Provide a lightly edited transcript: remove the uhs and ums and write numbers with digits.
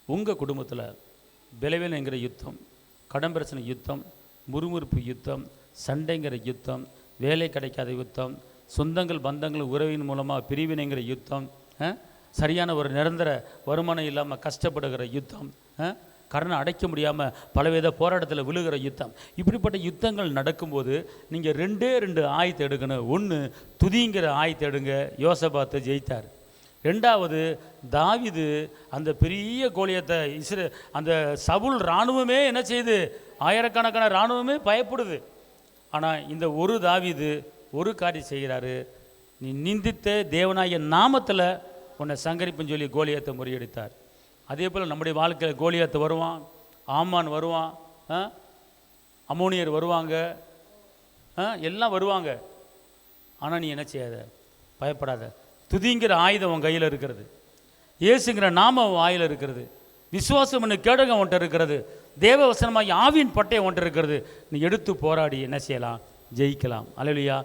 உங்கள் குடும்பத்தில் விளைவில்ங்கிற யுத்தம், கடன் பிரச்சனை யுத்தம், முறுமுறுப்பு யுத்தம், சண்டைங்கிற யுத்தம், வேலை கிடைக்காத யுத்தம், சொந்தங்கள் பந்தங்கள் உறவின் மூலமாக பிரிவினைங்கிற யுத்தம், சரியான ஒரு நிரந்தர வருமானம் இல்லாமல் கஷ்டப்படுகிற யுத்தம், கடனை அடைக்க முடியாமல் பலவித போராட்டத்தில் விழுகிற யுத்தம், இப்படிப்பட்ட யுத்தங்கள் நடக்கும்போது நீங்கள் ரெண்டு ஆயத்தை எடுக்கணும். ஒன்று, துதிங்கிற ஆயத்தை எடுங்க. யோசபாத்தை ஜெயித்தார். ரெண்டாவது, தாவீது அந்த பெரிய கோலியத்தை அந்த சவுல் இராணுவமே என்ன செய்யுது, ஆயிரக்கணக்கான இராணுவமே பயப்படுது. ஆனால் இந்த ஒரு தாவீது ஒரு காரியம் செய்கிறாரு. நீ நிந்தித்த தேவனாய நாமத்தில் உன்னை சங்கரிப்புன்னு சொல்லி கோலியத்தை முறியடித்தார். அதே போல் நம்முடைய வாழ்க்கையில் கோலியாத்து வருவான், ஆமான் வருவான், அமோனியர் வருவாங்க, எல்லாம் வருவாங்க. ஆனால் நீ என்ன செய்யாத, பயப்படாத. துதிங்கிற ஆயுதம் உன் கையில் இருக்கிறது. இயேசுங்கிற நாம உன் வாயில் இருக்கிறது. விசுவாசம் ஒன்று கேடகம் ஒன்றை இருக்கிறது. தேவ வசனமாக ஆவியின் பட்டை ஒன்று இருக்கிறது. நீ எடுத்து போராடி என்ன செய்யலாம், ஜெயிக்கலாம். அல்லேலூயா.